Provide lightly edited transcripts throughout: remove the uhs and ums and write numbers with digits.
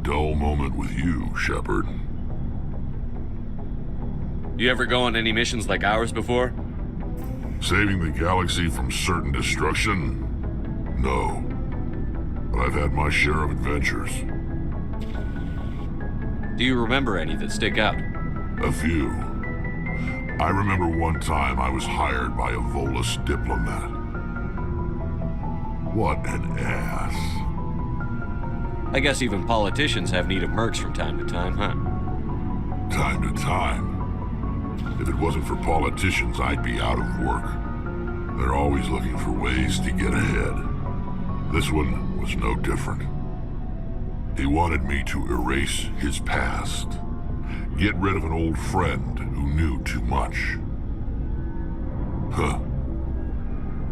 dull moment with you, Shepard. You ever go on any missions like ours before? Saving the galaxy from certain destruction? No. But I've had my share of adventures. Do you remember any that stick out? A few. I remember one time I was hired by a Volus diplomat. What an ass. I guess even politicians have need of mercs from time to time, huh? Time to time. If it wasn't for politicians, I'd be out of work. They're always looking for ways to get ahead. This one was no different. He wanted me to erase his past. Get rid of an old friend who knew too much. Huh.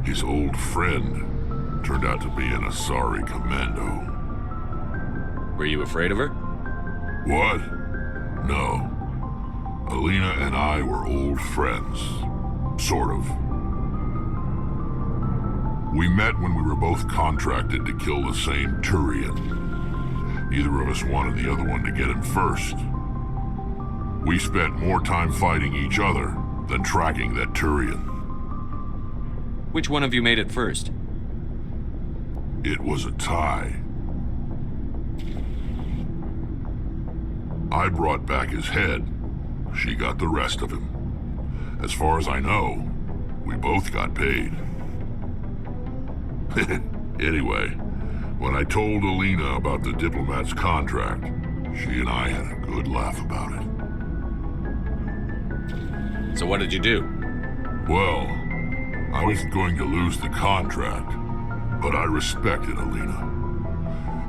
His old friend turned out to be an Asari commando. Were you afraid of her? What? No. Alina and I were old friends. Sort of. We met when we were both contracted to kill the same Turian. Neither of us wanted the other one to get him first. We spent more time fighting each other than tracking that Turian. Which one of you made it first? It was a tie. I brought back his head. She got the rest of him. As far as I know, we both got paid. Anyway, when I told Alina about the diplomat's contract, she and I had a good laugh about it. So what did you do? Well, I wasn't going to lose the contract, but I respected Alina.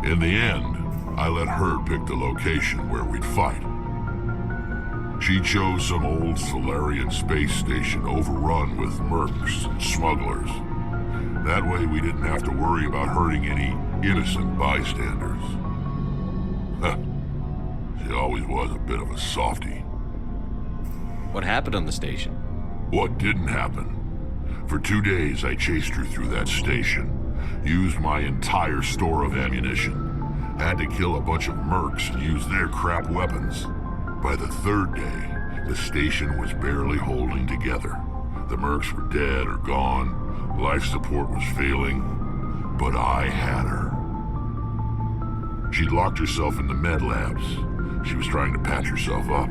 In the end, I let her pick the location where we'd fight. She chose some old Solarian space station overrun with mercs and smugglers. That way we didn't have to worry about hurting any innocent bystanders. She always was a bit of a softie. What happened on the station? What didn't happen? For 2 days I chased her through that station, used my entire store of ammunition, had to kill a bunch of mercs and use their crap weapons. By the 3rd day, the station was barely holding together. The mercs were dead or gone, life support was failing, but I had her. She'd locked herself in the med labs. She was trying to patch herself up.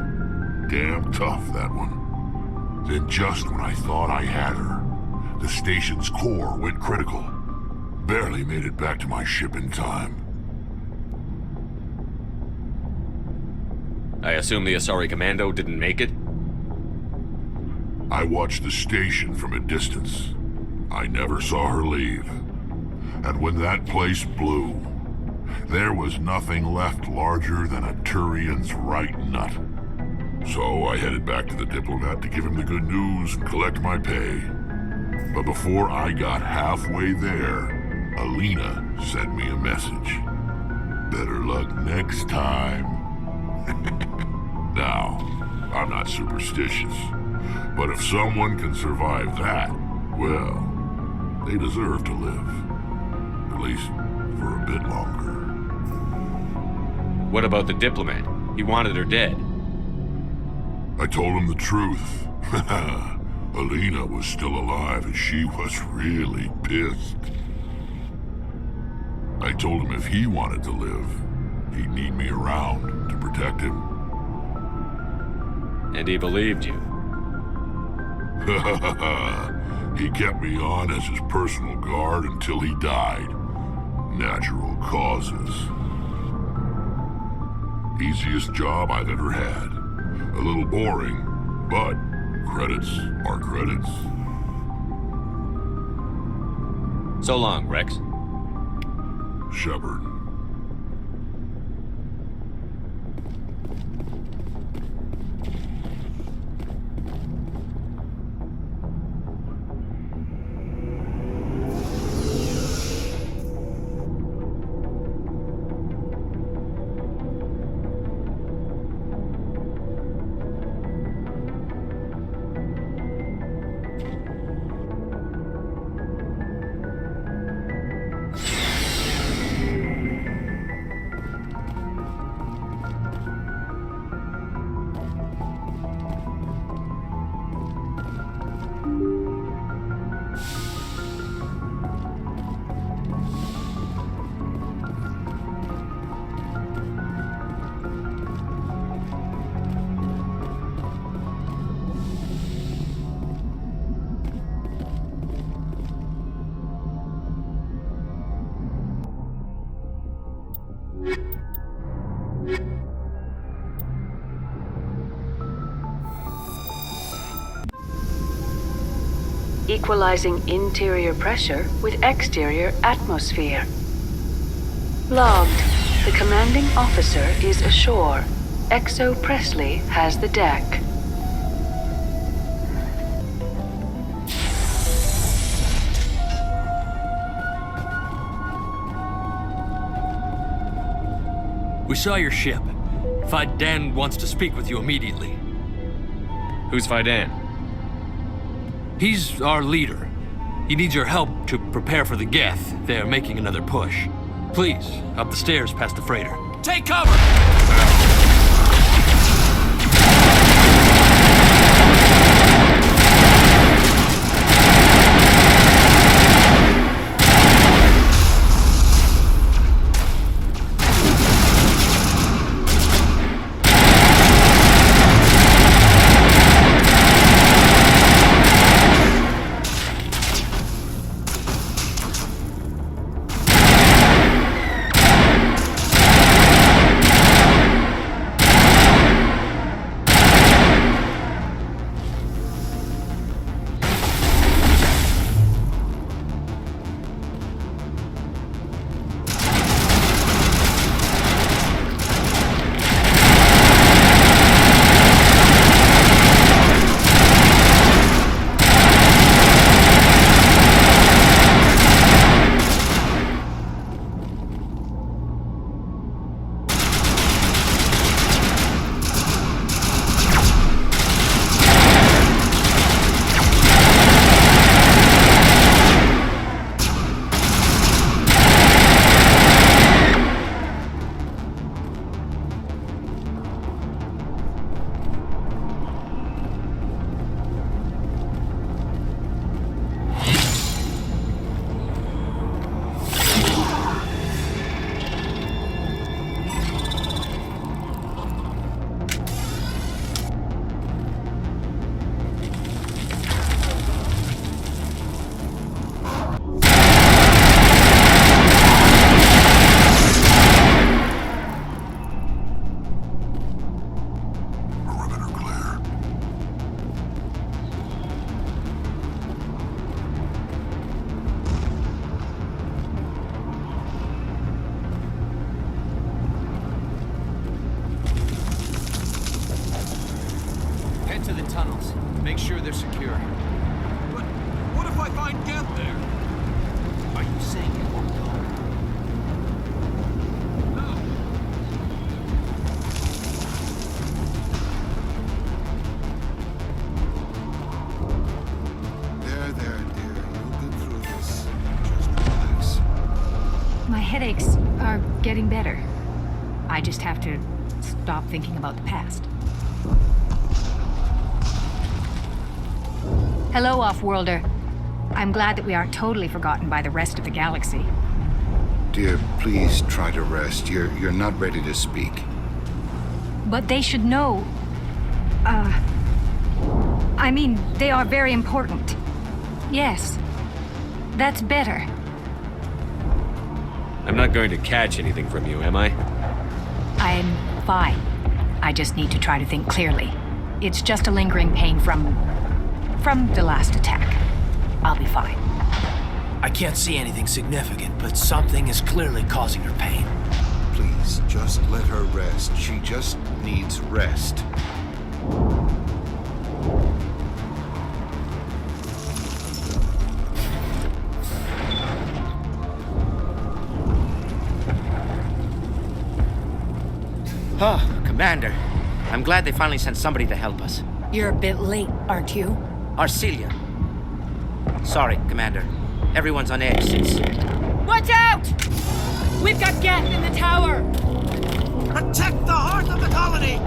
Damn tough, that one. Then just when I thought I had her, the station's core went critical. Barely made it back to my ship in time. I assume the Asari Commando didn't make it? I watched the station from a distance. I never saw her leave. And when that place blew, there was nothing left larger than a Turian's right nut. So I headed back to the diplomat to give him the good news and collect my pay. But before I got halfway there, Alina sent me a message. Better luck next time. Now, I'm not superstitious, but if someone can survive that, well, they deserve to live. At least for a bit longer. What about the diplomat? He wanted her dead. I told him the truth. Alina was still alive and she was really pissed. I told him if he wanted to live, he'd need me around to protect him. And he believed you. He kept me on as his personal guard until he died. Natural causes. Easiest job I've ever had. A little boring, but credits are credits. So long, Wrex. Shepard. equalizing interior pressure with exterior atmosphere. Logged. The commanding officer is ashore. Exo Presley has the deck. We saw your ship. Fidan wants to speak with you immediately. Who's Fidan? He's our leader. He needs your help to prepare for the Geth. They're making another push. Please, up the stairs past the freighter. Take cover! To the tunnels. Make sure they're secure. But what if I find Geth there? Are you saying it won't go? No. There, dear. You'll get through this. Just relax. My headaches are getting better. I just have to stop thinking about the past. Hello, Off-Worlder. I'm glad that we aren't totally forgotten by the rest of the galaxy. Dear, please try to rest. You're not ready to speak. But they should know... I mean, they are very important. Yes. That's better. I'm not going to catch anything from you, am I? I'm fine. I just need to try to think clearly. It's just a lingering pain from the last attack. I'll be fine. I can't see anything significant, but something is clearly causing her pain. Please, just let her rest. She just needs rest. Oh, Commander. I'm glad they finally sent somebody to help us. You're a bit late, aren't you? Arcelia. Sorry, Commander. Everyone's on edge since... Watch out! We've got Geth in the tower! Protect the heart of the colony!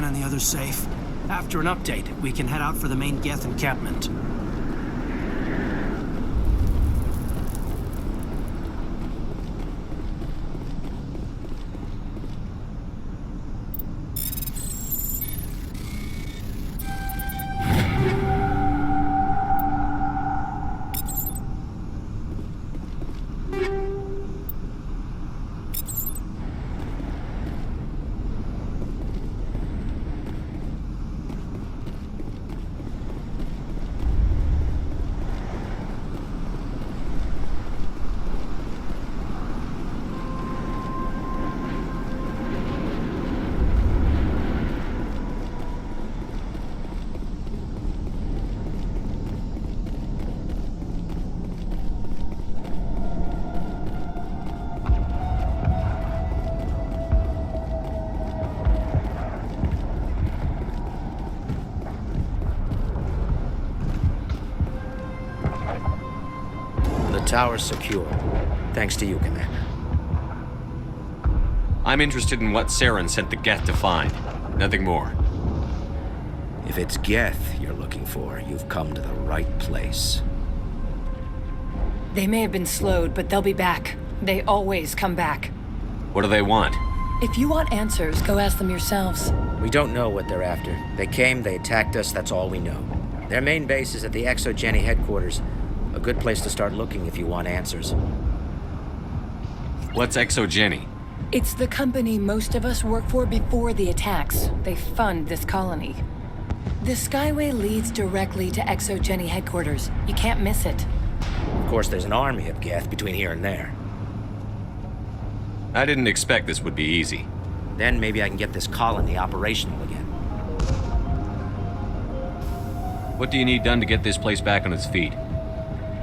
and the others safe. After an update, we can head out for the main Geth encampment. Tower's secure. Thanks to you, Commander. I'm interested in what Saren sent the Geth to find. Nothing more. If it's Geth you're looking for, you've come to the right place. They may have been slowed, but they'll be back. They always come back. What do they want? If you want answers, go ask them yourselves. We don't know what they're after. They came, they attacked us, that's all we know. Their main base is at the ExoGeni headquarters. A good place to start looking if you want answers. What's ExoGeni? It's the company most of us work for before the attacks. They fund this colony. The Skyway leads directly to ExoGeni headquarters. You can't miss it. Of course, there's an army of Geth between here and there. I didn't expect this would be easy. Then maybe I can get this colony operational again. What do you need done to get this place back on its feet?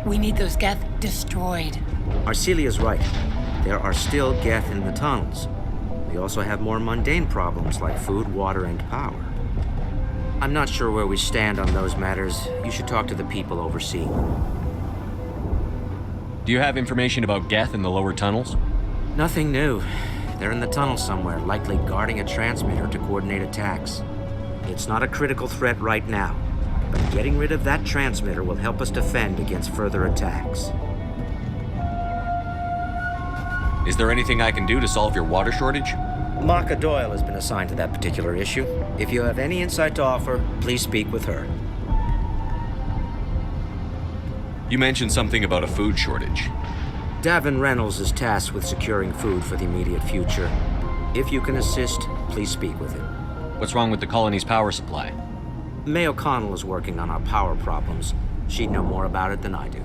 We need those Geth destroyed. Arcelia's right. There are still Geth in the tunnels. We also have more mundane problems like food, water, and power. I'm not sure where we stand on those matters. You should talk to the people overseeing them. Do you have information about Geth in the lower tunnels? Nothing new. They're in the tunnel somewhere, likely guarding a transmitter to coordinate attacks. It's not a critical threat right now, but getting rid of that transmitter will help us defend against further attacks. Is there anything I can do to solve your water shortage? Maka Doyle has been assigned to that particular issue. If you have any insight to offer, please speak with her. You mentioned something about a food shortage. Davin Reynolds is tasked with securing food for the immediate future. If you can assist, please speak with him. What's wrong with the colony's power supply? May O'Connell is working on our power problems. She'd know more about it than I do.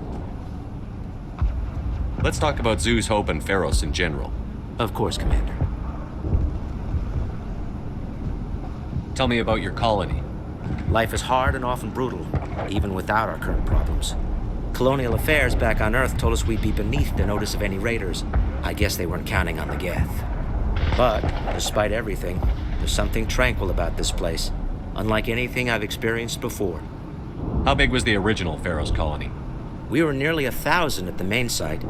Let's talk about Zoo's Hope and Feros in general. Of course, Commander. Tell me about your colony. Life is hard and often brutal, even without our current problems. Colonial Affairs back on Earth told us we'd be beneath the notice of any raiders. I guess they weren't counting on the Geth. But, despite everything, there's something tranquil about this place, unlike anything I've experienced before. How big was the original Feros colony? We were nearly 1,000 at the main site,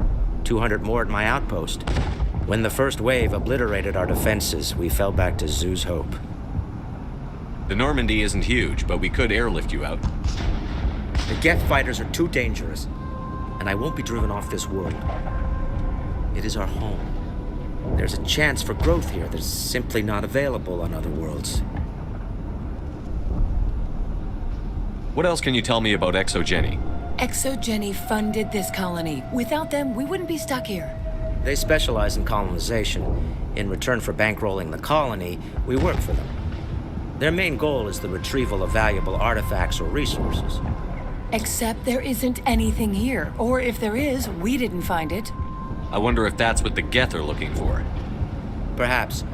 200 more at my outpost. When the first wave obliterated our defenses, we fell back to Zoo's Hope. The Normandy isn't huge, but we could airlift you out. The Geth fighters are too dangerous, and I won't be driven off this world. It is our home. There's a chance for growth here that's simply not available on other worlds. What else can you tell me about ExoGeni? ExoGeni funded this colony. Without them, we wouldn't be stuck here. They specialize in colonization. In return for bankrolling the colony, we work for them. Their main goal is the retrieval of valuable artifacts or resources. Except there isn't anything here. Or if there is, we didn't find it. I wonder if that's what the Geth are looking for. Perhaps.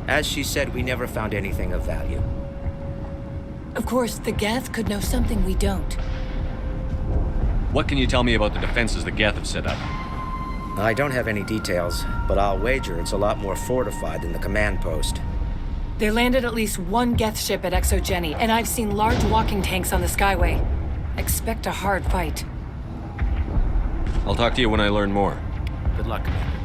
As she said, we never found anything of value. Of course, the Geth could know something we don't. What can you tell me about the defenses the Geth have set up? I don't have any details, but I'll wager it's a lot more fortified than the command post. They landed at least one Geth ship at ExoGeni, and I've seen large walking tanks on the Skyway. Expect a hard fight. I'll talk to you when I learn more. Good luck, Commander.